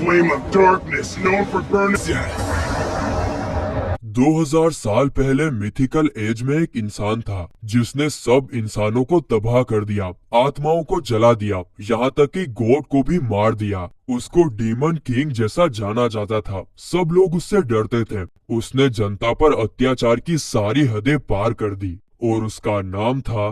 flame of darkness known for burning. 2000 साल पहले mythical as में एक इंसान था जिसने सब इंसानों को तबाह कर दिया, आत्माओं को जला दिया, यहाँ तक कि गॉड को भी मार दिया। उसको डीमन किंग जैसा जाना जाता था। सब लोग उससे डरते थे। उसने जनता पर अत्याचार की सारी हदें पार कर दी और उसका नाम था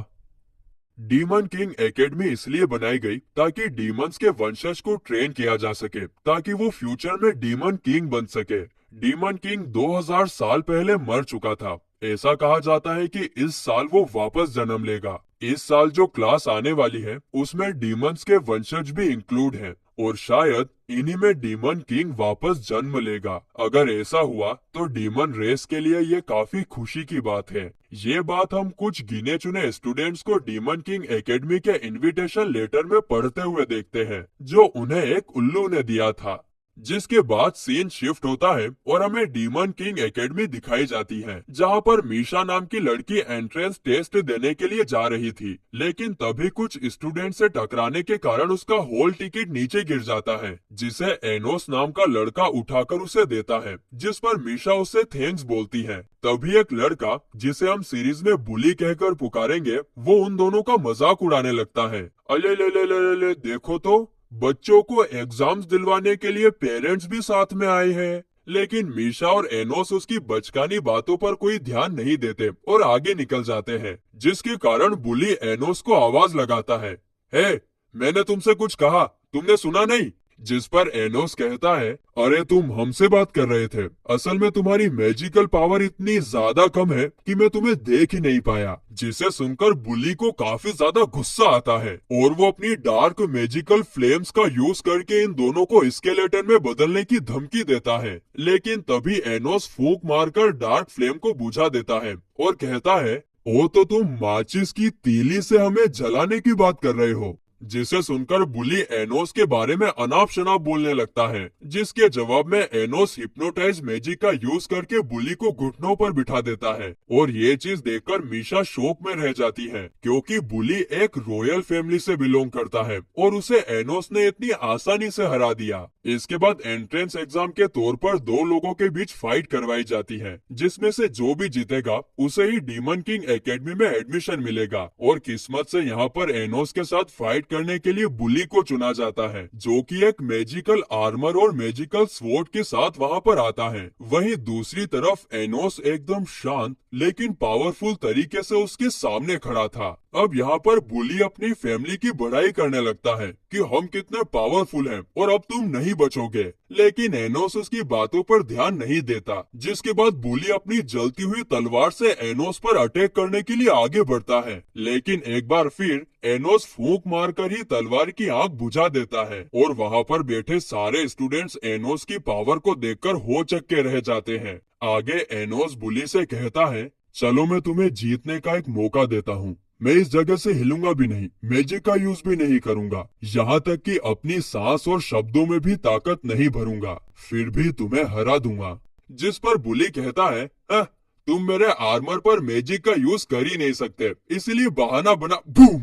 डीमन किंग एकेडमी। इसलिए बनाई गई ताकि डीमंस के वंशज को ट्रेन किया जा सके, ताकि वो फ्यूचर में डीमन किंग बन सके। डीमन किंग 2000 साल पहले मर चुका था। ऐसा कहा जाता है कि इस साल वो वापस जन्म लेगा। इस साल जो क्लास आने वाली है उसमें डीमंस के वंशज भी इंक्लूड हैं और शायद इन्हीं में डीमन किंग वापस जन्म लेगा। अगर ऐसा हुआ तो डीमन रेस के लिए ये काफी खुशी की बात है। ये बात हम कुछ गिने चुने स्टूडेंट्स को डीमन किंग एकेडमी के इनविटेशन लेटर में पढ़ते हुए देखते हैं, जो उन्हें एक उल्लू ने दिया था। जिसके बाद सीन शिफ्ट होता है और हमें डीमन किंग एकेडमी दिखाई जाती है, जहाँ पर मीशा नाम की लड़की एंट्रेंस टेस्ट देने के लिए जा रही थी। लेकिन तभी कुछ स्टूडेंट से टकराने के कारण उसका हॉल टिकट नीचे गिर जाता है, जिसे एनोस नाम का लड़का उठाकर उसे देता है, जिस पर मीशा उसे थैंक्स बोलती है। तभी एक लड़का, जिसे हम सीरीज में बुली कहकर पुकारेंगे, वो उन दोनों का मजाक उड़ाने लगता है। अले ले ले ले ले, देखो तो बच्चों को एग्जाम्स दिलवाने के लिए पेरेंट्स भी साथ में आए हैं। लेकिन मीशा और एनोस उसकी बचकानी बातों पर कोई ध्यान नहीं देते और आगे निकल जाते हैं, जिसके कारण बुली एनोस को आवाज लगाता है, हे, मैंने तुमसे कुछ कहा, तुमने सुना नहीं? जिस पर एनोस कहता है, अरे तुम हमसे बात कर रहे थे। असल में तुम्हारी मैजिकल पावर इतनी ज्यादा कम है कि मैं तुम्हें देख ही नहीं पाया। जिसे सुनकर बुली को काफी ज्यादा गुस्सा आता है और वो अपनी डार्क मैजिकल फ्लेम्स का यूज करके इन दोनों को स्केलेटन में बदलने की धमकी देता है। लेकिन तभी एनोस फूंक मारकर डार्क फ्लेम को बुझा देता है और कहता है, ओ तो तुम माचिस की तीली से हमें जलाने की बात कर रहे हो। जिसे सुनकर बुली एनोस के बारे में अनाप शनाप बोलने लगता है, जिसके जवाब में एनोस हिप्नोटाइज मैजिक का यूज करके बुली को घुटनों पर बिठा देता है। और ये चीज देखकर मीशा शौक में रह जाती है, क्योंकि बुली एक रॉयल फैमिली से बिलोंग करता है और उसे एनोस ने इतनी आसानी से हरा दिया। इसके बाद एंट्रेंस एग्जाम के तौर पर दो लोगों के बीच फाइट करवाई जाती है, जिसमें से जो भी जीतेगा उसे ही डीमन किंग एकेडमी में एडमिशन मिलेगा। और किस्मत से यहाँ पर एनोस के साथ फाइट करने के लिए बुली को चुना जाता है, जो कि एक मैजिकल आर्मर और मैजिकल स्वॉर्ड के साथ वहाँ पर आता है। वहीं दूसरी तरफ एनोस एकदम शांत लेकिन पावरफुल तरीके से उसके सामने खड़ा था। अब यहाँ पर बुली अपनी फैमिली की बड़ाई करने लगता है कि हम कितने पावरफुल हैं और अब तुम नहीं बचोगे। लेकिन एनोस उसकी बातों पर ध्यान नहीं देता, जिसके बाद बुली अपनी जलती हुई तलवार से एनोस पर अटैक करने के लिए आगे बढ़ता है। लेकिन एक बार फिर एनोस फूंक मारकर ही तलवार की आग बुझा देता है और वहाँ पर बैठे सारे स्टूडेंट्स एनोस की पावर को देखकर होचक्के रह जाते हैं। आगे एनोस बुली से कहता है, चलो मैं तुम्हें जीतने का एक मौका देता हूँ। मैं इस जगह से हिलूंगा भी नहीं, मैजिक का यूज भी नहीं करूंगा, यहाँ तक कि अपनी सांस और शब्दों में भी ताकत नहीं भरूंगा, फिर भी तुम्हें हरा दूंगा। जिस पर बुली कहता है, तुम मेरे आर्मर पर मैजिक का यूज कर ही नहीं सकते, इसलिए बहाना बना। बूम!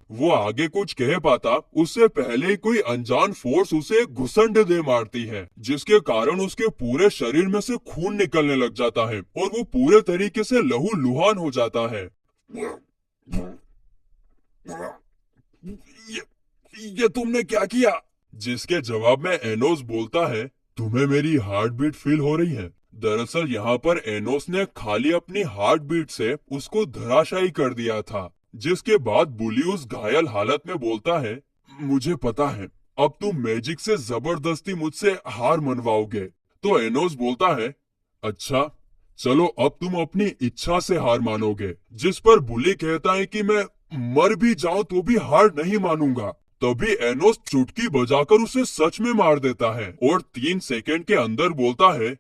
वो आगे कुछ कह पाता उससे पहले कोई अनजान फोर्स उसे एक घुसंड दे मारती है, जिसके कारण उसके पूरे शरीर में से खून निकलने लग जाता है और वो पूरे तरीके से लहूलुहान हो जाता है। ये तुमने क्या किया? जिसके जवाब में एनोस बोलता है, तुम्हें मेरी हार्ट बीट फील हो रही है? दरअसल यहाँ पर एनोस ने खाली अपनी हार्ट बीट से उसको धराशायी कर दिया था। जिसके बाद बुली उस घायल हालत में बोलता है, मुझे पता है अब तुम मैजिक से जबरदस्ती मुझसे हार मनवाओगे। तो एनोस बोलता है, अच्छा चलो अब तुम अपनी इच्छा से हार मानोगे। जिस पर बुली कहता है कि मैं मर भी जाऊं तो भी हार नहीं मानूंगा। तभी एनोस चुटकी बजाकर उसे सच में मार देता है और 3 सेकंड के अंदर बोलता है,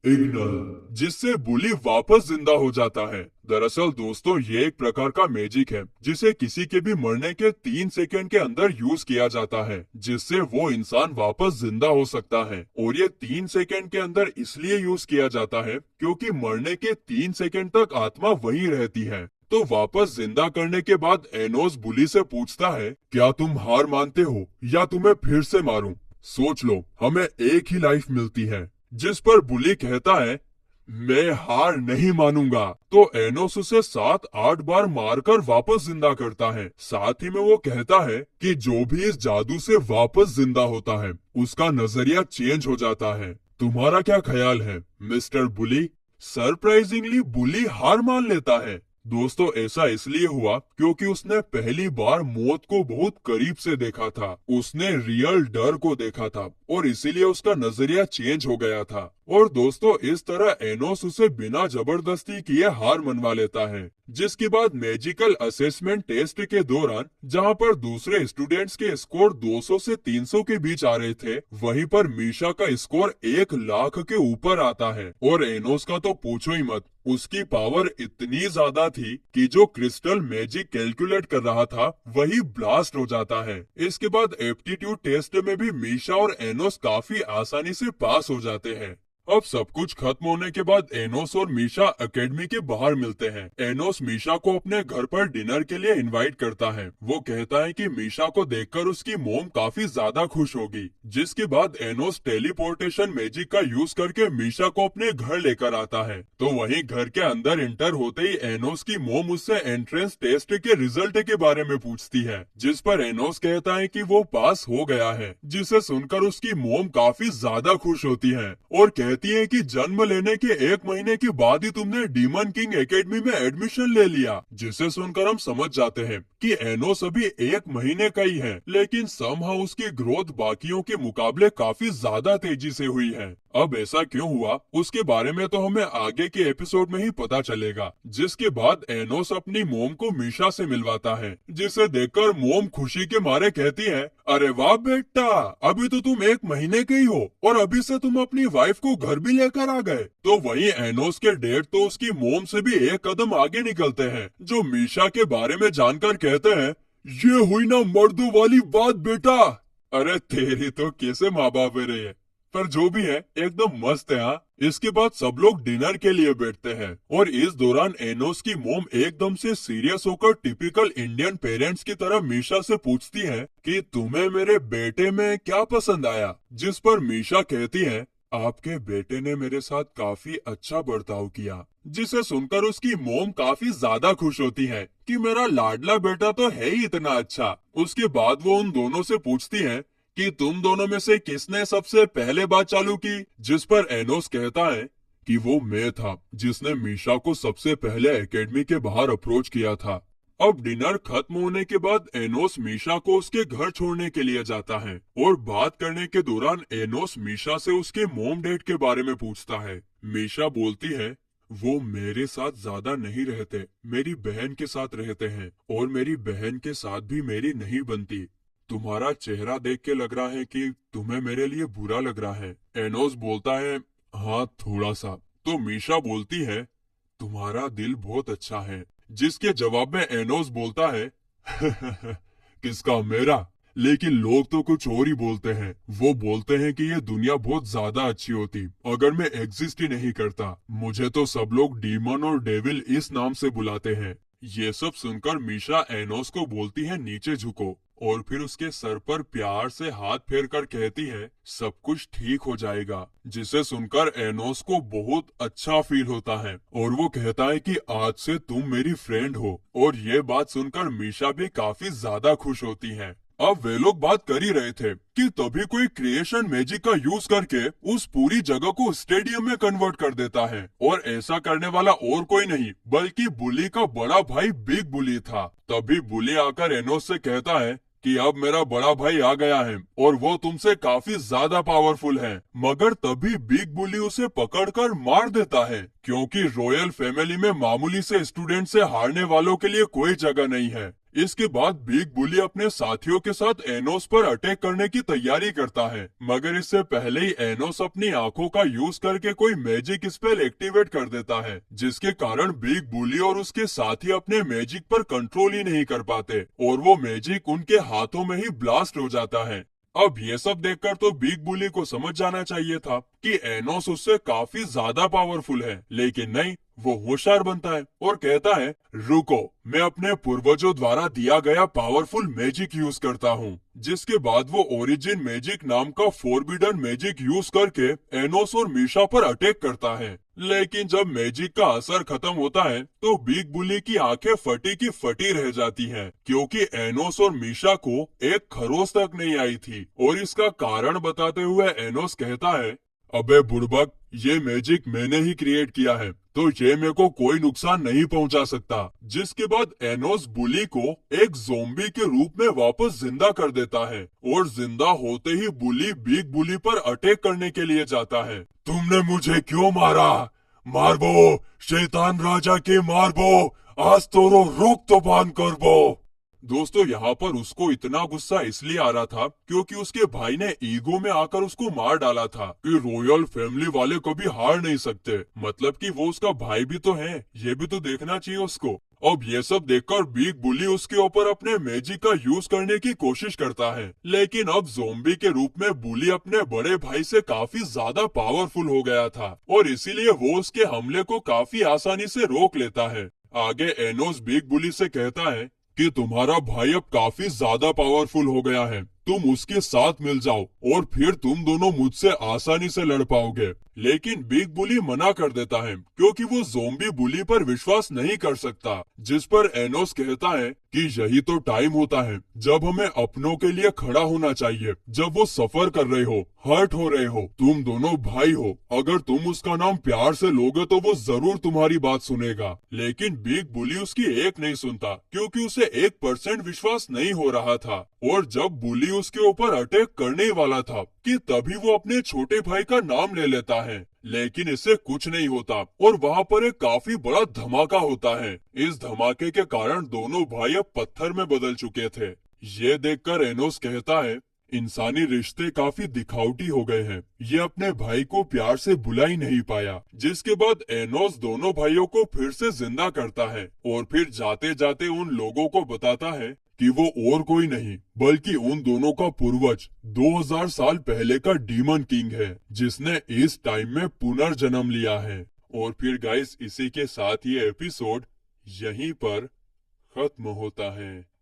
इग्नल, जिससे बुली वापस जिंदा हो जाता है। दरअसल दोस्तों, ये एक प्रकार का मैजिक है जिसे किसी के भी मरने के 3 सेकंड के अंदर यूज किया जाता है, जिससे वो इंसान वापस जिंदा हो सकता है। और ये 3 सेकंड के अंदर इसलिए यूज किया जाता है क्योंकि मरने के 3 सेकंड तक आत्मा वहीं रहती है। तो वापस जिंदा करने के बाद एनोस बुली से पूछता है, क्या तुम हार मानते हो या तुम्हें फिर से मारूं? सोच लो, हमें एक ही लाइफ मिलती है। जिस पर बुली कहता है मैं हार नहीं मानूंगा, तो एनोस उसे 7-8 बार मारकर वापस जिंदा करता है। साथ ही में वो कहता है कि जो भी इस जादू से वापस जिंदा होता है उसका नजरिया चेंज हो जाता है। तुम्हारा क्या ख्याल है मिस्टर बुली? सरप्राइजिंगली बुली हार मान लेता है। दोस्तों, ऐसा इसलिए हुआ क्योंकि उसने पहली बार मौत को बहुत करीब से देखा था। उसने रियल डर को देखा था और इसीलिए उसका नजरिया चेंज हो गया था। और दोस्तों, इस तरह एनोस उसे बिना जबरदस्ती किए हार मनवा लेता है। जिसके बाद मैजिकल असेसमेंट टेस्ट के दौरान जहां पर दूसरे स्टूडेंट्स के स्कोर 200 से 300 के बीच आ रहे थे, वहीं पर मीशा का स्कोर 1 लाख के ऊपर आता है। और एनोस का तो पूछो ही मत, उसकी पावर इतनी ज्यादा थी कि जो क्रिस्टल मैजिक कैलकुलेट कर रहा था वही ब्लास्ट हो जाता है। इसके बाद एप्टीट्यूड टेस्ट में भी मीशा और एनोस काफी आसानी से पास हो जाते हैं। अब सब कुछ खत्म होने के बाद एनोस और मीशा एकेडमी के बाहर मिलते हैं। एनोस मीशा को अपने घर पर डिनर के लिए इनवाइट करता है। वो कहता है कि मीशा को देखकर उसकी मोम काफी ज्यादा खुश होगी। जिसके बाद एनोस टेलीपोर्टेशन मैजिक का यूज करके मीशा को अपने घर लेकर आता है। तो वहीं घर के अंदर एंटर होते ही एनोस की मोम उससे एंट्रेंस टेस्ट के रिजल्ट के बारे में पूछती है, जिस पर एनोस कहता है कि वो पास हो गया है। जिसे सुनकर उसकी मोम काफी ज्यादा खुश होती है और कहती है कि जन्म लेने के 1 महीने के बाद ही तुमने डीमन किंग एकेडमी में एडमिशन ले लिया। जिसे सुनकर हम समझ जाते हैं कि एनोस अभी 1 महीने का ही है, लेकिन समहाउ उसकी ग्रोथ बाकियों के मुकाबले काफी ज्यादा तेजी से हुई है। अब ऐसा क्यों हुआ उसके बारे में तो हमें आगे के एपिसोड में ही पता चलेगा। जिसके बाद एनोस अपनी मोम को मीशा से मिलवाता है, जिसे देखकर मोम खुशी के मारे कहती है, अरे वाह बेटा, अभी तो तुम 1 महीने के ही हो और अभी से तुम अपनी वाइफ को घर भी लेकर आ गए। तो वहीं एनोस के डैड तो उसकी मोम से भी 1 कदम आगे निकलते हैं, जो मीशा के बारे में जानकर कहते हैं, ये हुई ना मर्दों वाली बात बेटा। अरे तेरी तो कैसे माँ बाप रहे हैं, पर जो भी है एकदम मस्त है। हाँ, इसके बाद सब लोग डिनर के लिए बैठते हैं और इस दौरान एनोस की मोम एकदम से सीरियस होकर टिपिकल इंडियन पेरेंट्स की तरह मीशा से पूछती है कि तुम्हें मेरे बेटे में क्या पसंद आया। जिस पर मीशा कहती है, आपके बेटे ने मेरे साथ काफी अच्छा बर्ताव किया। जिसे सुनकर उसकी मोम काफी ज्यादा खुश होती है कि मेरा लाडला बेटा तो है ही इतना अच्छा। उसके बाद वो उन दोनों से पूछती है कि तुम दोनों में से किसने सबसे पहले बात चालू की। जिस पर एनोस कहता है कि वो मैं था जिसने मीशा को सबसे पहले एकेडमी के बाहर अप्रोच किया था। अब डिनर खत्म होने के बाद एनोस मीशा को उसके घर छोड़ने के लिए जाता है और बात करने के दौरान एनोस मीशा से उसके मॉम डैड के बारे में पूछता है। मीशा बोलती है, वो मेरे साथ ज्यादा नहीं रहते, मेरी बहन के साथ रहते हैं और मेरी बहन के साथ भी मेरी नहीं बनती। तुम्हारा चेहरा देख के लग रहा है कि तुम्हें मेरे लिए बुरा लग रहा है। एनोस बोलता है, हाँ थोड़ा सा। तो मीशा बोलती है, तुम्हारा दिल बहुत अच्छा है। जिसके जवाब में एनोस बोलता है, किसका? मेरा? लेकिन लोग तो कुछ और ही बोलते हैं। वो बोलते हैं कि ये दुनिया बहुत ज्यादा अच्छी होती अगर मैं एग्जिस्ट ही नहीं करता। मुझे तो सब लोग डीमन और डेविल इस नाम से बुलाते हैं। ये सब सुनकर मीशा एनोस को बोलती है, नीचे झुको, और फिर उसके सर पर प्यार से हाथ फेर कर कहती है, सब कुछ ठीक हो जाएगा। जिसे सुनकर एनोस को बहुत अच्छा फील होता है और वो कहता है कि आज से तुम मेरी फ्रेंड हो। और ये बात सुनकर मीशा भी काफी ज्यादा खुश होती है। अब वे लोग बात कर ही रहे थे कि तभी कोई क्रिएशन मैजिक का यूज करके उस पूरी जगह को स्टेडियम में कन्वर्ट कर देता है। और ऐसा करने वाला और कोई नहीं बल्कि बुली का बड़ा भाई बिग बुली था। तभी बुली आकर एनोस से कहता है कि अब मेरा बड़ा भाई आ गया है और वो तुमसे काफी ज्यादा पावरफुल है। मगर तभी बिग बुली उसे पकड़कर मार देता है, क्योंकि रॉयल फैमिली में मामूली से स्टूडेंट से हारने वालों के लिए कोई जगह नहीं है। इसके बाद बिग बुली अपने साथियों के साथ एनोस पर अटैक करने की तैयारी करता है, मगर इससे पहले ही एनोस अपनी आंखों का यूज करके कोई मैजिक स्पेल एक्टिवेट कर देता है, जिसके कारण बिग बुली और उसके साथी अपने मैजिक पर कंट्रोल ही नहीं कर पाते और वो मैजिक उनके हाथों में ही ब्लास्ट हो जाता है। अब ये सब देखकर तो बिग बुली को समझ जाना चाहिए था कि एनोस उससे काफी ज्यादा पावरफुल है, लेकिन नहीं, वो होशियार बनता है और कहता है, रुको, मैं अपने पूर्वजों द्वारा दिया गया पावरफुल मैजिक यूज करता हूँ। जिसके बाद वो ओरिजिन मैजिक नाम का फोरबिडन मैजिक यूज करके एनोस और मीशा पर अटैक करता है। लेकिन जब मैजिक का असर खत्म होता है तो बिग बुली की आंखें फटी की फटी रह जाती हैं, क्योंकि एनोस और मीशा को एक खरोच तक नहीं आई थी। और इसका कारण बताते हुए एनोस कहता है, अबे बुड़बक, ये मैजिक मैंने ही क्रिएट किया है, तो ये मेरे को कोई नुकसान नहीं पहुंचा सकता। जिसके बाद एनोस बुली को एक ज़ोंबी के रूप में वापस जिंदा कर देता है और जिंदा होते ही बुली बिग बुली पर अटैक करने के लिए जाता है। तुमने मुझे क्यों मारा? मारबो, शैतान राजा के मारबो, आज तोरो रोक तो बांध करबो। दोस्तों, यहाँ पर उसको इतना गुस्सा इसलिए आ रहा था क्योंकि उसके भाई ने ईगो में आकर उसको मार डाला था कि रॉयल फैमिली वाले कभी हार नहीं सकते। मतलब कि वो उसका भाई भी तो है, ये भी तो देखना चाहिए उसको। अब ये सब देखकर बिग बुली उसके ऊपर अपने मैजिक का यूज करने की कोशिश करता है, लेकिन अब ज़ोंबी के रूप में बुली अपने बड़े भाई से काफी ज्यादा पावरफुल हो गया था और इसीलिए वो उसके हमले को काफी आसानी से रोक लेता है। आगे एनोस बिग बुली से कहता है कि तुम्हारा भाई अब काफी ज्यादा पावरफुल हो गया है, तुम उसके साथ मिल जाओ और फिर तुम दोनों मुझसे आसानी से लड़ पाओगे। लेकिन बिग बुली मना कर देता है क्योंकि वो ज़ोंबी बुली पर विश्वास नहीं कर सकता। जिस पर एनोस कहता है कि यही तो टाइम होता है जब हमें अपनों के लिए खड़ा होना चाहिए, जब वो सफर कर रहे हो, हर्ट हो रहे हो। तुम दोनों भाई हो, अगर तुम उसका नाम प्यार से लोगे तो वो जरूर तुम्हारी बात सुनेगा। लेकिन बिग बुली उसकी एक नहीं सुनता क्योंकि उसे 1% विश्वास नहीं हो रहा था। और जब बुली उसके ऊपर अटैक करने ही वाला था कि तभी वो अपने छोटे भाई का नाम ले लेता है, लेकिन इससे कुछ नहीं होता और वहाँ पर एक काफी बड़ा धमाका होता है। इस धमाके के कारण दोनों भाई अब पत्थर में बदल चुके थे। ये देखकर एनोस कहता है, इंसानी रिश्ते काफी दिखावटी हो गए हैं, ये अपने भाई को प्यार से बुला ही नहीं पाया। जिसके बाद एनोस दोनों भाइयों को फिर से जिंदा करता है और फिर जाते जाते उन लोगों को बताता है कि वो और कोई नहीं बल्कि उन दोनों का पूर्वज 2000 साल पहले का डीमन किंग है, जिसने इस टाइम में पुनर्जन्म लिया है। और फिर गाइस, इसी के साथ ये एपिसोड यहीं पर खत्म होता है।